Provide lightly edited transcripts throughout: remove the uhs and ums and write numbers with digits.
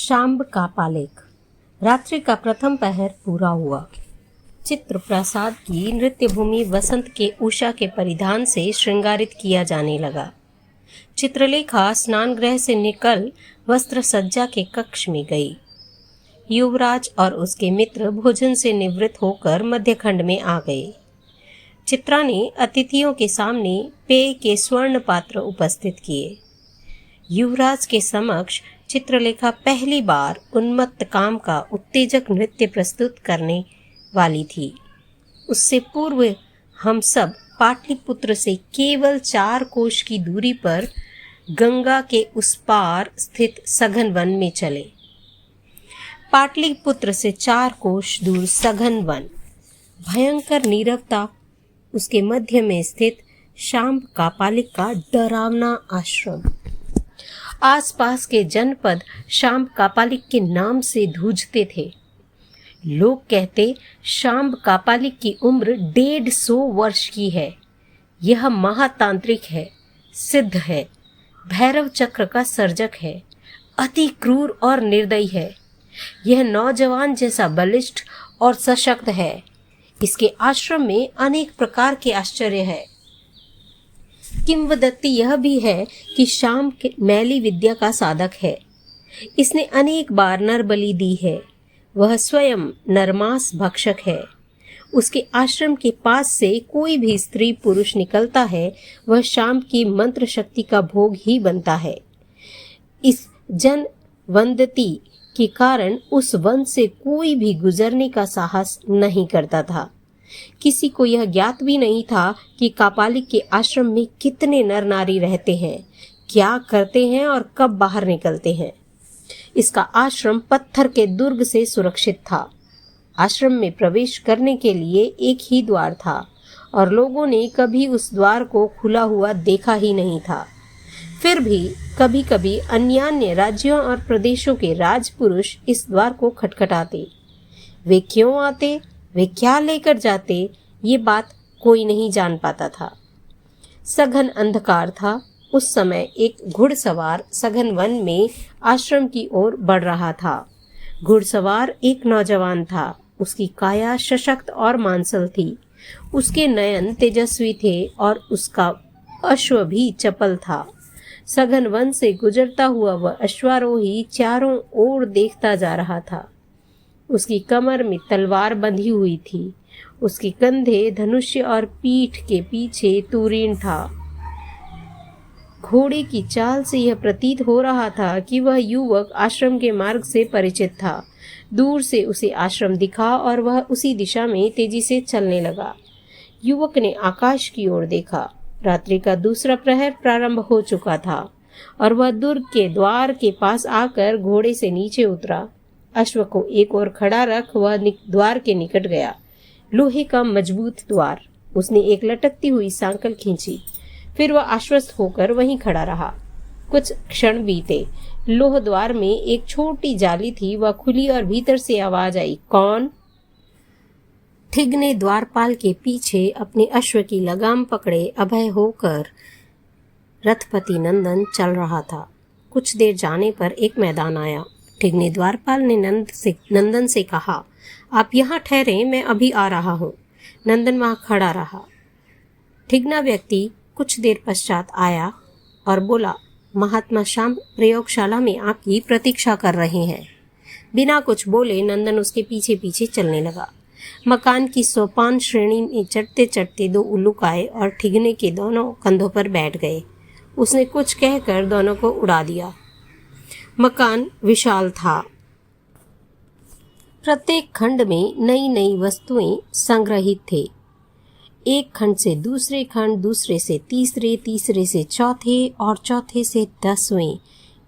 शाम्ब का पालेख। रात्रि का प्रथम पहर पूरा हुआ। चित्र प्रसाद की नृत्य भूमि वसंत के उषा के परिधान से श्रृंगारित किया जाने लगा। चित्रलेखा स्नान गृह से निकल वस्त्र सज्जा के कक्ष में गई। युवराज और उसके मित्र भोजन से निवृत्त होकर मध्यखंड में आ गए। चित्रा ने अतिथियों के सामने पेय के स्वर्ण पात्र उपस्थित किए। युवराज के समक्ष चित्रलेखा पहली बार उन्मत्त काम का उत्तेजक नृत्य प्रस्तुत करने वाली थी। उससे पूर्व हम सब पाटलिपुत्र से केवल 4 कोश की दूरी पर गंगा के उस पार स्थित सघन वन में चले। पाटलिपुत्र से 4 कोश दूर सघन वन, भयंकर नीरवता, उसके मध्य में स्थित शाम्ब का पालिक का डरावना आश्रम। आसपास के जनपद शाम्ब कापालिक के नाम से धूजते थे। लोग कहते शाम्ब कापालिक की उम्र 150 वर्ष की है। यह महातांत्रिक है, सिद्ध है, भैरव चक्र का सर्जक है, अति क्रूर और निर्दयी है। यह नौजवान जैसा बलिष्ठ और सशक्त है। इसके आश्रम में अनेक प्रकार के आश्चर्य है। किंवदंती यह भी है कि शाम्ब मैली विद्या का साधक है। इसने अनेक बार नर बलि दी है। वह स्वयं नरमांस भक्षक है। उसके आश्रम के पास से कोई भी स्त्री पुरुष निकलता है, वह शाम्ब की मंत्र शक्ति का भोग ही बनता है। इस जनवंदती के कारण उस वन से कोई भी गुजरने का साहस नहीं करता था। किसी को यह ज्ञात भी नहीं था कि कापालिक के आश्रम में कितने नर नारी रहते हैं, क्या करते हैं और कब बाहर निकलते हैं। इसका आश्रम पत्थर के दुर्ग से सुरक्षित था। आश्रम में प्रवेश करने के लिए एक ही द्वार था और लोगों ने कभी उस द्वार को खुला हुआ देखा ही नहीं था। फिर भी कभी कभी अन्यान्य राज्यों और प्रदेशों के राजपुरुष इस द्वार को खटखटाते। वे क्यों आते, वे क्या लेकर जाते, ये बात कोई नहीं जान पाता था। सघन अंधकार था। उस समय एक घुड़सवार सघन वन में आश्रम की ओर बढ़ रहा था। घुड़सवार एक नौजवान था। उसकी काया सशक्त और मांसल थी। उसके नयन तेजस्वी थे और उसका अश्व भी चपल था। सघन वन से गुजरता हुआ वह अश्वारोही चारों ओर देखता जा रहा था। उसकी कमर में तलवार बंधी हुई थी। उसके कंधे धनुष्य और पीठ के पीछे तूरीन था। घोड़े की चाल से यह प्रतीत हो रहा था कि वह युवक आश्रम के मार्ग से परिचित था। दूर से उसे आश्रम दिखा और वह उसी दिशा में तेजी से चलने लगा। युवक ने आकाश की ओर देखा। रात्रि का दूसरा प्रहर प्रारंभ हो चुका था और वह दुर्ग के द्वार के पास आकर घोड़े से नीचे उतरा। अश्व को एक ओर खड़ा रख वह द्वार के निकट गया। लोहे का मजबूत द्वार। उसने एक लटकती हुई सांकल खींची। फिर वह आश्वस्त होकर वहीं खड़ा रहा। कुछ क्षण बीते। लोह द्वार में एक छोटी जाली थी। वह खुली और भीतर से आवाज आई, कौन? ठिग ने द्वारपाल के पीछे अपने अश्व की लगाम पकड़े अभय होकर रथपति नंदन चल रहा था। कुछ देर जाने पर एक मैदान आया। ठिग ने द्वारपाल ने नंदन से कहा, आप यहाँ ठहरे, मैं अभी आ रहा हूँ। नंदन वहाँ खड़ा रहा। ठिगना व्यक्ति कुछ देर पश्चात आया और बोला, महात्मा शाम्ब प्रयोगशाला में आपकी प्रतीक्षा कर रहे हैं। बिना कुछ बोले नंदन उसके पीछे पीछे चलने लगा। मकान की सोपान श्रेणी में चढ़ते चढ़ते 2 उल्लूक आए और ठिगने के दोनों कंधों पर बैठ गए। उसने कुछ कहकर दोनों को उड़ा दिया। मकान विशाल था। प्रत्येक खंड में नई नई वस्तुएं संग्रहित थे। एक खंड से दूसरे खंड, दूसरे से तीसरे, तीसरे से चौथे और चौथे से 10वें।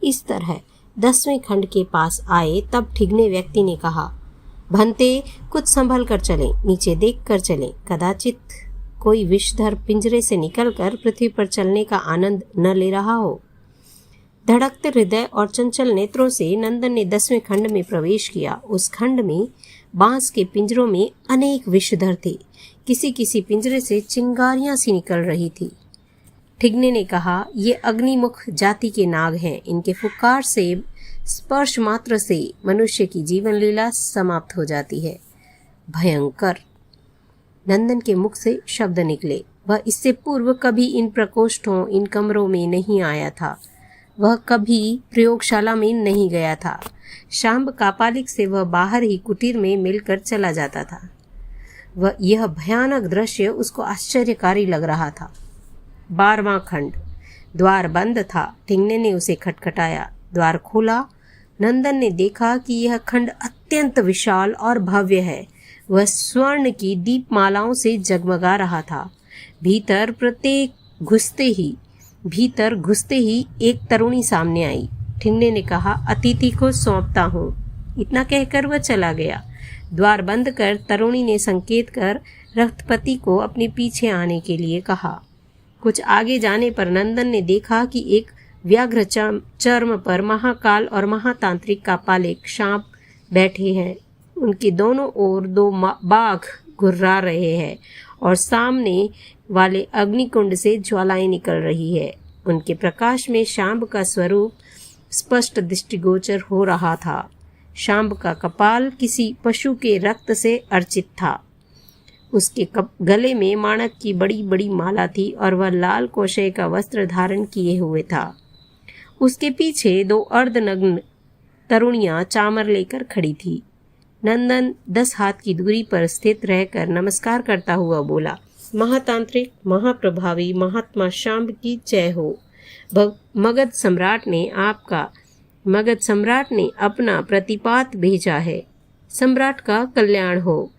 इस तरह 10वें खंड के पास आए तब ठिगने व्यक्ति ने कहा, भंते, कुछ संभल कर चलें, नीचे देख कर चलें। कदाचित कोई विषधर पिंजरे से निकलकर पृथ्वी पर चलने का आनंद न ले रहा हो। धड़कते हृदय और चंचल नेत्रों से नंदन ने 10वें खंड में प्रवेश किया। उस खंड में बांस के पिंजरों में अनेक विषधर थे। किसी किसी पिंजरे से चिंगारियां सी निकल रही थी। ठिगने ने कहा, ये अग्निमुख जाति के नाग हैं। इनके फुक्कार से स्पर्श मात्र से मनुष्य की जीवन लीला समाप्त हो जाती है। भयंकर। नंदन के मुख से शब्द निकले। वह इससे पूर्व कभी इन प्रकोष्ठों, इन कमरों में नहीं आया था। वह कभी प्रयोगशाला में नहीं गया था। शाम कापालिक से वह बाहर ही कुटीर में मिलकर चला जाता था। वह यह भयानक दृश्य उसको आश्चर्यकारी लग रहा था। 12वां खंड। द्वार बंद था। ठिंगने ने उसे खटखटाया। द्वार खोला। नंदन ने देखा कि यह खंड अत्यंत विशाल और भव्य है। वह स्वर्ण की दीपमालाओं से जगमगा रहा था। भीतर घुसते ही एक तरुणी सामने आई। ठिंगने ने कहा, अतिथि को सौंपता हूँ। इतना कहकर वह चला गया। द्वार बंद कर तरुणी ने संकेत कर रथपति को अपने पीछे आने के लिए कहा। कुछ आगे जाने पर नंदन ने देखा कि एक व्याघ्र चर्म पर महाकाल और महातांत्रिक कापालिक सांप बैठे हैं। उनके दोनों ओर 2 बाघ घुर्रा रहे हैं और सामने वाले अग्निकुंड से ज्वालाएं निकल रही है। उनके प्रकाश में शांब का स्वरूप स्पष्ट दृष्टिगोचर हो रहा था। शांब का कपाल किसी पशु के रक्त से अर्चित था। उसके गले में माणक की बड़ी बड़ी माला थी और वह लाल कोशे का वस्त्र धारण किए हुए था। उसके पीछे 2 अर्धनग्न तरुणियां चामर लेकर खड़ी थी। नंदन 10 हाथ की दूरी पर स्थित रहकर नमस्कार करता हुआ बोला, महातांत्रिक, महाप्रभावी महात्मा शांब की जय हो। मगध सम्राट ने अपना प्रतिपात भेजा है। सम्राट का कल्याण हो,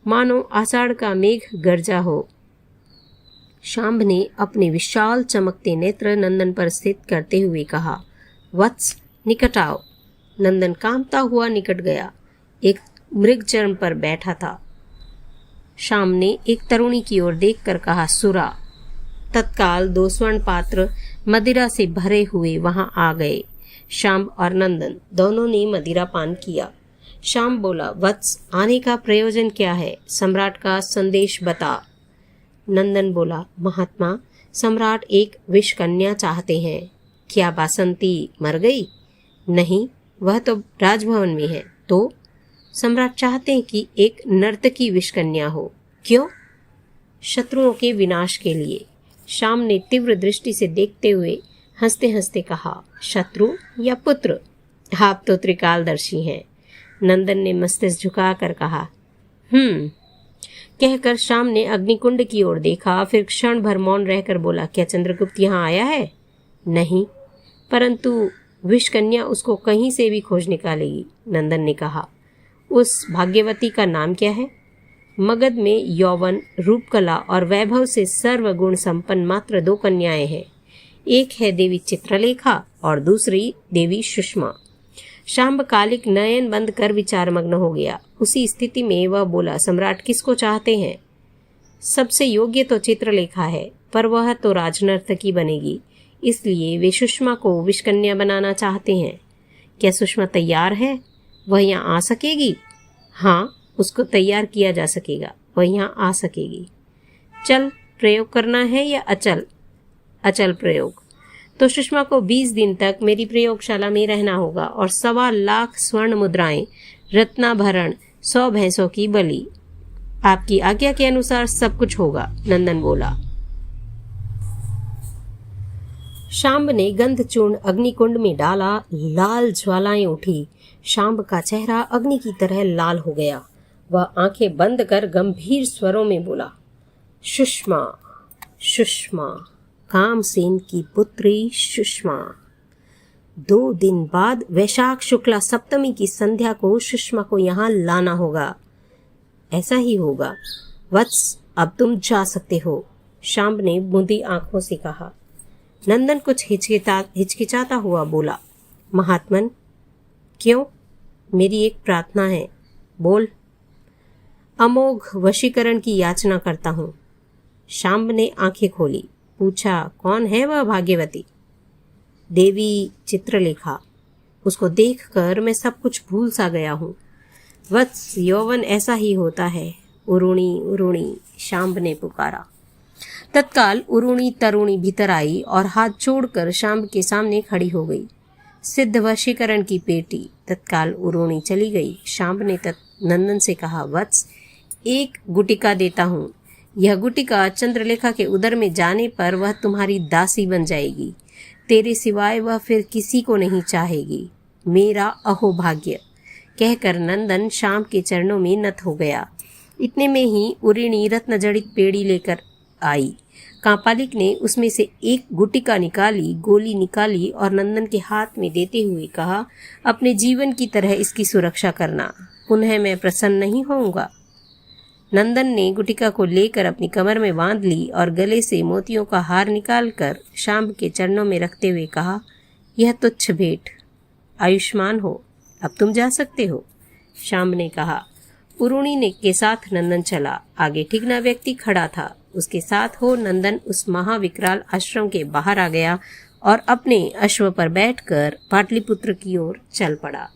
मानो आषाढ़ का मेघ गर्जा हो। शांब ने अपने विशाल चमकते नेत्र नंदन पर स्थित करते हुए कहा, वत्स निकट आओ। नंदन कांपता हुआ निकट गया। एक मृगचर्म पर बैठा था। शाम ने एक तरुणी की ओर देखकर कहा, सुरा। तत्काल 2 स्वर्ण पात्र मदिरा से भरे हुए वहां आ गए। शाम और नंदन दोनों ने मदिरा पान किया। शाम बोला, वत्स, आने का प्रयोजन क्या है? सम्राट का संदेश बता। नंदन बोला, महात्मा, सम्राट एक विषकन्या चाहते हैं। क्या बासंती मर गई? नहीं, वह तो राजभवन में है। तो सम्राट चाहते हैं कि एक नर्तकी विषकन्या हो। क्यों? शत्रुओं के विनाश के लिए। शाम ने तीव्र दृष्टि से देखते हुए हंसते हंसते कहा, शत्रु या पुत्र? आप तो त्रिकालदर्शी हैं। नंदन ने मस्तिष्क झुकाकर कहा, कहकर शाम ने अग्निकुंड की ओर देखा। फिर क्षण भर मौन रहकर बोला, क्या चंद्रगुप्त यहाँ आया है? नहीं, परंतु विषकन्या उसको कहीं से भी खोज निकालेगी। नंदन ने कहा, उस भाग्यवती का नाम क्या है? मगध में यौवन, रूपकला और वैभव से सर्वगुण संपन्न मात्र 2 कन्याएं हैं। एक है देवी चित्रलेखा और दूसरी देवी सुषमा। शांब कालिक नयन बंद कर विचारमग्न हो गया। उसी स्थिति में वह बोला, सम्राट किसको चाहते हैं? सबसे योग्य तो चित्रलेखा है, पर वह तो राजनर्तकी बनेगी, इसलिए वे सुषमा को विषकन्या बनाना चाहते हैं। क्या सुषमा तैयार है? वह यहाँ आ सकेगी? हाँ, उसको तैयार किया जा सकेगा। वह यहाँ आ सकेगी। चल प्रयोग करना है या अचल प्रयोग? तो सुषमा को 20 दिन तक मेरी प्रयोगशाला में रहना होगा और 1.25 लाख स्वर्ण मुद्राएं, रत्नाभरण, 100 भैंसों की बलि। आपकी आज्ञा के अनुसार सब कुछ होगा, नंदन बोला। शांब ने गंधचूर्ण अग्निकुंड में डाला। लाल ज्वालाएं उठी। शांब का चेहरा अग्नि की तरह लाल हो गया। वह आंखें बंद कर गंभीर स्वरों में बोला, सुषमा, सुषमा, कामसेन की पुत्री सुषमा। 2 दिन बाद वैशाख शुक्ला सप्तमी की संध्या को सुषमा को यहाँ लाना होगा। ऐसा ही होगा। वत्स, अब तुम जा सकते हो, शांब ने बूंदी आंखों से कहा। नंदन कुछ हिचकिचाता हुआ बोला, महात्मन। क्यों? मेरी एक प्रार्थना है। बोल। अमोघ वशीकरण की याचना करता हूँ। शांब ने आंखें खोली। पूछा, कौन है वह भाग्यवती? देवी चित्रलेखा। उसको देखकर मैं सब कुछ भूल सा गया हूँ। वत्स, यौवन ऐसा ही होता है। उरुणी उरुणी, शांब ने पुकारा। तत्काल उरुणी तरुणी भीतर आई और हाथ जोड़कर शांब के सामने खड़ी हो गई। सिद्ध वशीकरण की पेटी। तत्काल उरोणी चली गई। शाम ने नंदन से कहा, वत्स, एक गुटिका देता हूँ। यह गुटिका चंद्रलेखा के उदर में जाने पर वह तुम्हारी दासी बन जाएगी। तेरे सिवाय वह फिर किसी को नहीं चाहेगी। मेरा अहोभाग्य। कहकर नंदन शाम के चरणों में नत हो गया। इतने में ही उरिणी रत्न जड़ित पेड़ी लेकर आई। कापालिक ने उसमें से एक गुटिका निकाली, गोली निकाली और नंदन के हाथ में देते हुए कहा, अपने जीवन की तरह इसकी सुरक्षा करना, पुनः मैं प्रसन्न नहीं होऊंगा। नंदन ने गुटिका को लेकर अपनी कमर में बांध ली और गले से मोतियों का हार निकालकर शाम के चरणों में रखते हुए कहा, यह तुच्छ भेंट, आयुष्मान हो, अब तुम जा सकते हो। शाम ने कहा। उरुणी ने के साथ नंदन चला। आगे ठिगना व्यक्ति खड़ा था। उसके साथ हो नंदन उस महाविकराल आश्रम के बाहर आ गया और अपने अश्व पर बैठकर पाटलिपुत्र की ओर चल पड़ा।